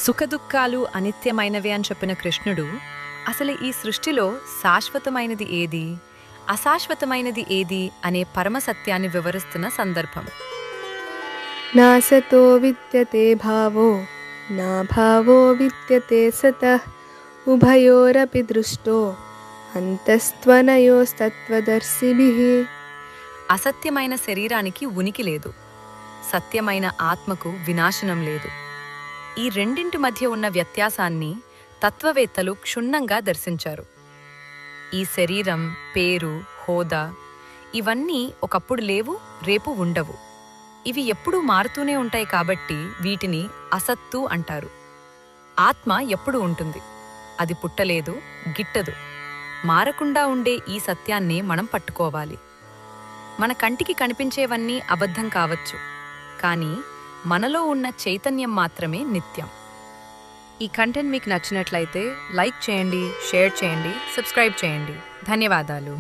సుఖదుఖాలు అనిత్యమైనవే అని చెప్పిన కృష్ణుడు అసలు ఈ సృష్టిలో శాశ్వతమైనది ఏది, అశాశ్వతమైనది ఏది అనే పరమసత్యాన్ని వివరిస్తున్న సందర్భం. నాసతో విద్యతే భావో నా భావో విద్యతే సతః ఉభయోరపి దృష్టో అంతస్త్వనయోస్తత్వదర్శిభిః. అసత్యమైన శరీరానికి ఉనికి లేదు, సత్యమైన ఆత్మకు వినాశనం లేదు. ఈ రెండింటి మధ్య ఉన్న వ్యత్యాసాన్ని తత్వవేత్తలు క్షుణ్ణంగా దర్శించారు. ఈ శరీరం, పేరు, హోదా ఇవన్నీ ఒకప్పుడు లేవు, రేపు ఉండవు. ఇవి ఎప్పుడూ మారుతూనే ఉంటాయి కాబట్టి వీటిని అసత్తు అంటారు. ఆత్మ ఎప్పుడూ ఉంటుంది, అది పుట్టలేదు, గిట్టదు. మారకుండా ఉండే ఈ సత్యాన్నే మనం పట్టుకోవాలి. మన కంటికి కనిపించేవన్నీ అబద్ధం కావచ్చు, కానీ మనలో ఉన్న చైతన్యం మాత్రమే నిత్యం. ఈ కంటెంట్ మీకు నచ్చినట్లయితే లైక్ చేయండి, షేర్ చేయండి, సబ్స్క్రైబ్ చేయండి. ధన్యవాదాలు.